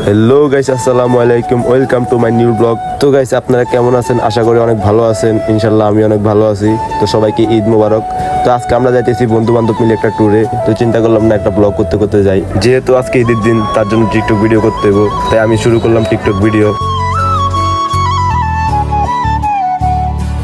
Hello guys, আসসালামু আলাইকুম, welcome to my new blog. তো গাইস, আপনারা কেমন আছেন? আশা করি অনেক ভালো আছেন। ইনশাল্লাহ আমি অনেক ভালো আছি। তো সবাইকে ঈদ মোবারক। তো আজকে আমরা যাইতেছি বন্ধু বান্ধব মিলে একটা ট্যুরে। তো চিন্তা করলাম না একটা ব্লগ করতে করতে যাই, যেহেতু আজকে ঈদের দিন, তার জন্য টিকটক ভিডিও করতে হবে। তাই আমি শুরু করলাম টিকটক ভিডিও।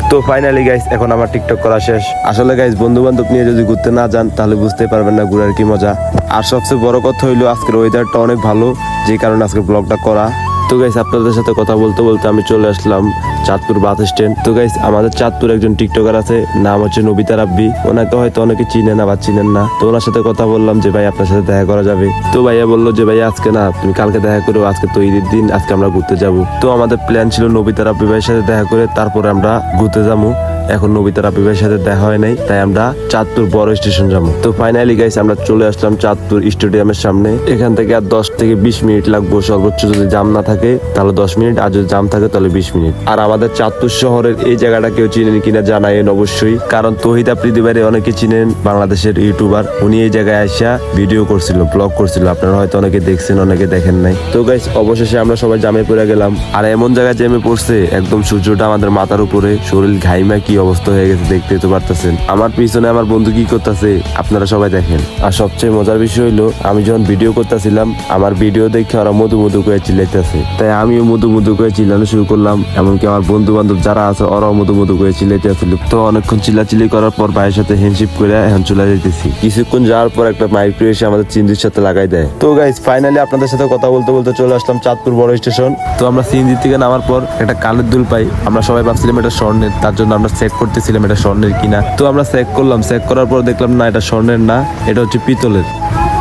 তো ফাইনালি গাইস, এখন আমার টিকটক করা শেষ। আসলে গাইস, বন্ধু বান্ধব নিয়ে যদি ঘুরতে না যান তাহলে বুঝতে পারবেন না ঘুরার কি মজা। আর সবচেয়ে বড় কথা হইলো আজকের ওয়েদারটা অনেক ভালো, যে কারণে আজকে ব্লগটা করা। তো গাইস, আপনাদের সাথে কথা বলতে বলতে আমি চলে আসলাম চাঁদপুর বাস স্ট্যান্ড। তো গাইস, আমাদের চাঁদপুর একজন টিকটকার আছে, নাম হচ্ছে নবিতা রাব্বি। ওনাকে হয়তো অনেকে চিনেন আবার চিনেন না। তো ওনার সাথে কথা বললাম যে ভাই আপনার সাথে দেখা করা যাবে। তো ভাইয়া বললো যে ভাই আজকে না, তুমি কালকে দেখা করো, আজকে তো ঈদের দিন, আজকে আমরা ঘুরতে যাব। তো আমাদের প্ল্যান ছিল নবিতা রাব্বি ভাইয়ের সাথে দেখা করে তারপরে আমরা ঘুরতে যাবো। এখন নবিতা রাব্বি ভাইয়ের সাথে দেখা হয় নাই, তাই আমরা চাঁদপুর বড় স্টেশন যাবো। তো ফাইনালি গাইস, আমরা চলে আসলাম চাঁদপুর স্টেডিয়ামের সামনে। এখান থেকে আর 10 থেকে 20 মিনিট লাগবে সর্বোচ্চ, যদি জাম না থাকে তাহলে 10 মিনিট, আর যদি জাম থাকে তাহলে 20 মিনিট। আর আমাদের চাঁদপুর শহরের এই জায়গাটা কেউ চিনেন কিনা জানাইন অবশ্যই, কারণ তহিদ আফ্রিদি ভাইরে অনেকে চিনেন, বাংলাদেশের ইউটিউবার। উনি এই জায়গায় আসা ভিডিও করছিল, ব্লগ করছিল। আপনারা হয়তো অনেকে দেখছেন, অনেকে দেখেন নাই। তো গাইস, অবশেষে আমরা সবাই জামে পড়ে গেলাম। আর এমন জায়গায় জ্যামে পড়ছে, একদম সূর্যটা আমাদের মাথার উপরে, শরীর ঘাইমা কি অবস্থা হয়ে গেছে দেখতে তো পারতেছেন। আমার পিছনে আমার বন্ধু কি করতেছে আপনারা সবাই দেখেন। আর সবচেয়ে মজার বিষয় হইলো, আমি যখন ভিডিও করতেছিলাম আমার ভিডিও দেখে ওরা মধু মধু করে চিল্লাইতেছে, তাই আমিও মধু মধু করে চিল্লানো শুরু করলাম। এমনকি আমার বন্ধু বান্ধব যারা আছে ওরাও মধু মধু করে চিল্লাইতেছিল। তো অনেকক্ষণ চিল্লাচিল্লি করার পর ভাইয়ের সাথে হ্যান্ডশিপ করে এখন চলে যেতেছি। কিছুক্ষণ যাওয়ার পর একটা মাইক্রো এসে আমাদের চিন্দির সাথে লাগাই দেয়। তো গাইস, ফাইনালি আপনাদের সাথে কথা বলতে বলতে চলে আসলাম চাঁদপুর বড় স্টেশন। তো আমরা সিএনজি থেকে নামার পর একটা কানের দুল পাই। আমরা সবাই ভাবছিলাম এটা স্বর্ণের, তার জন্য আমরা চেক করতেছিলাম এটা স্বর্ণের কিনা। তো আমরা চেক করলাম, চেক করার পর দেখলাম না, এটা স্বর্ণের না, এটা হচ্ছে পিতলের।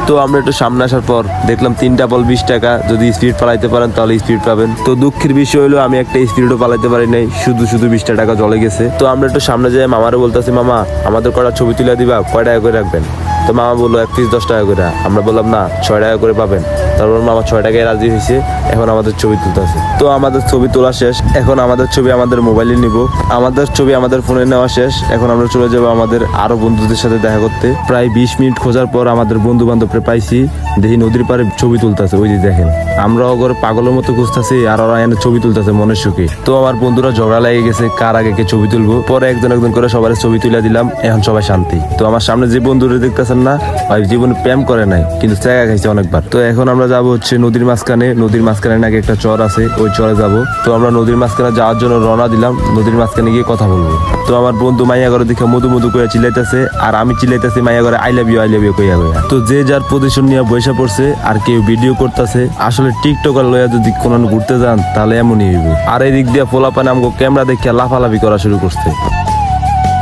তো আমরা একটু সামনে আসার পর দেখলাম 3টা বল 20 টাকা, যদি স্পিড পালাইতে পারেন তাহলে স্পিড পাবেন। তো দুঃখের বিষয় হলো আমি একটা স্পিডও পালাইতে পারি নাই, শুধু 20 টাকা জলে গেছে। তো আমরা একটু সামনে যাই, মামারও বলতেছি মামা আমাদের কটা ছবি তুলে দিবা, কয় টাকা করে রাখবেন? তো মামা বললো এক পিস 10 টাকা করে। আমরা বললাম না, 6 টাকা করে পাবেন। তারপর মামা 6 টাকায় রাজি হয়েছে। এখন আমাদের ছবি তুলতেছে। তো আমাদের ছবি তোলা শেষ, এখন আমাদের ছবি আমাদের মোবাইলে নিব। আমাদের ছবি আমাদের ফোনে নেওয়া শেষ, এখন আমরা চলে যাবো আমাদের আরো বন্ধুদের সাথে দেখা করতে। প্রায় 20 মিনিট খোঁজার পর আমাদের বন্ধু বান্ধবরা পাইছি, দেখি নদীর পাড়ে ছবি তুলতেছে। ওই যে দেখেন, আমরা ওগর পাগলের মতো খুঁজতেছি আর ওরা এনে ছবি তুলতেছে মনের সুখে। তো আমার বন্ধুরা ঝগড়া লেগে গেছে কার আগে কে ছবি তুলবো। পরে একজন একজন করে সবার ছবি তুলে দিলাম, এখন সবাই শান্তি। তো আমার সামনে যে বন্ধুরা দেখতেছেন না, ভাই জীবনে প্রেম করে নাই কিন্তু জায়গা খাইছে অনেকবার। তো এখন আমরা যাবো হচ্ছে নদীর মাঝখানে। নদীর মাঝখানে নাকি একটা চর আছে, ওই চরে যাব। তো আমরা নদীর মাঝখানে যাওয়ার জন্য রওনা দিলাম, নদীর মাঝখানে গিয়ে কথা বলবো। তো আমার বন্ধু মাইয়া ঘরে দেখে মধু মধু করে চিল্লাইতেছে, আর আমি চিল্লাইতেছি মাইয়া ঘরে আই লাভ ইউ কইয়া কইয়া। তো যে যার পজিশন নিয়ে বসে পড়ছে, আর কেউ ভিডিও করতেছে। আসলে টিকটকার লইয়া যদি কোনো ঘুরতে যান তাহলে এমনই হইব। আর এই দিক দিয়ে পোলাপানে আমাকে ক্যামেরা দেখে লাফালাফি করা শুরু করছে।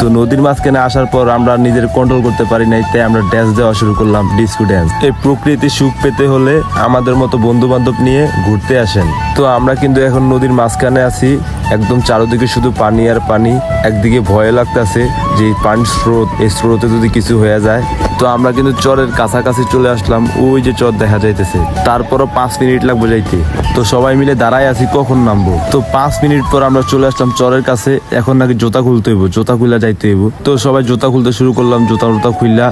তো নদীর মাঝখানে আসার পর আমরা নিজের কন্ট্রোল করতে পারি নাই, তাই আমরা ড্যান্স দেওয়া শুরু করলাম, ডিস্কো ড্যান্স। এই প্রকৃতির সুখ পেতে হলে আমাদের মতো বন্ধু বান্ধব নিয়ে ঘুরতে আসেন। তো আমরা কিন্তু এখন নদীর মাঝখানে আছি, একদম চারদিকে শুধু পানি আর পানি। একদিকে ভয় লাগতেছে যে পানির স্রোত, এই স্রোতে যদি কিছু হয়ে যায়। তো আমরা কিন্তু চরের কাছাকাছি চলে আসলাম, ওই যে চর দেখা যাইতেছে। তারপরও 5 মিনিট লাগবে যাইতে। তো সবাই মিলে দাঁড়ায় আছি কখন নামবো। তো 5 মিনিট পর আমরা চলে আসলাম চরের কাছে। এখন নাকি জুতা খুলতে হইব, জুতা খুলে যাইতে হইব। তো সবাই জুতা খুলতে শুরু করলাম, জুতা খুললা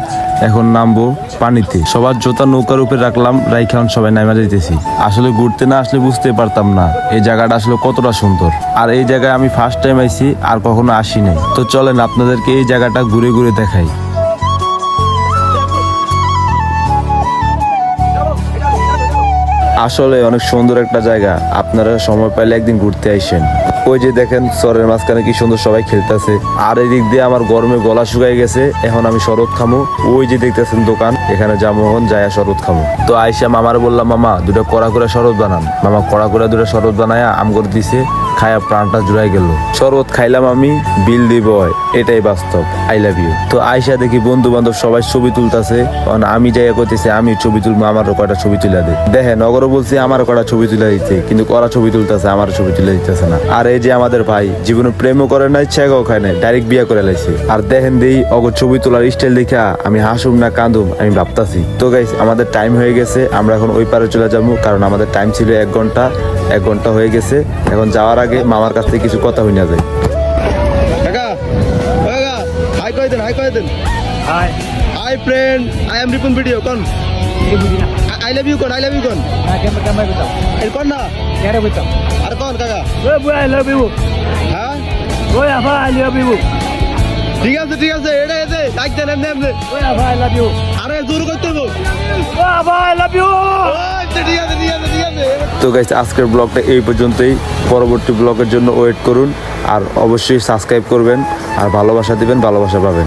এখন নামবো পানিতে। সবার জুতা নৌকার উপরে রাখলাম, রাইখান সবাই নামা যাইতেছি। আসলে ঘুরতে না আসলে বুঝতে পারতাম না এই জায়গাটা আসলে কতটা সুন্দর। আর এই জায়গায় আমি ফার্স্ট টাইম আইছি, আর কখনো আসি নাই। তো চলেন আপনাদেরকে এই জায়গাটা ঘুরে ঘুরে দেখাই। আসলে অনেক সুন্দর একটা জায়গা, আপনারা সময় পাইলে একদিন ঘুরতে আইসেন। ওই যে দেখেন চরের মাঝখানে কি সুন্দর সবাই খেলতেছে। আর এই দিক দিয়ে আমার গরমে গলা শুকাই গেছে, এখন আমি শরবত খামো। ওই যে দেখতেছেন দোকান, এখানে যামোহন যায়া শরবত খামো। তো আইসা মামার বললাম মামা দুটো কড়া করে শরবত বানান। মামা কড়া করে দুটো শরবত বানায়া আম করে দিছে, খায়া প্রাণটা জুড়াই গেল। শরবত খাইলাম আমি, বিল দিব, এটাই বাস্তব। I love you. তো আইসা দেখি বন্ধু বান্ধব সবাই ছবি তুলতেছে, কারণ আমি যাইয়া কইতেছি আমি ছবি তুলবো, আমারও কয়টা ছবি তুলে দে। দেখেন নগরও বলছি আমারও কয়টা ছবি তুলে দিতে, কিন্তু ওরা ছবি তুলতেছে, আমারও ছবি তুলে দিতেছে না। আর এই যে আমাদের ভাই জীবনে প্রেমও করে নাই, ছেগাও খায় নাই, ডাইরেক্ট বিয়ে করে লাইছে। আর দেখেন দেই অগর ছবি তোলার স্টাইল দেখা আমি হাসুম না কান্দুম আমি ভাবতাছি। তো গাইস, আমাদের টাইম হয়ে গেছে, আমরা এখন ওই পারে চলে যাবো, কারণ আমাদের টাইম ছিল 1 ঘন্টা। 1 ঘন্টা হয়ে গেছে। এখন যাওয়ার আগে মামার কাছ থেকে কিছু কথা হইনা যায়। Hi friend, I am Ripun video. Come. I love you কোন আই লাভ ইউ কোন না কেমন কইতাম এর কোন না কেন কইতাম আর কোন কাকা ওই বই আই লাভ ইউ হ্যাঁ ওই আফা আই লাভ ইউ ঠিক আছে এটা এসে লাইক দেন এমনি ওই আফা আই লাভ ইউ আরে জোর করতে হবে ও আফা আই লাভ ইউ ঠিক আছে তো গাইস আজকের ব্লগটা এই পর্যন্তই পরবর্তী ব্লগের জন্য ওয়েট করুন আর অবশ্যই সাবস্ক্রাইব করবেন আর ভালোবাসা দিবেন ভালোবাসা পাবেন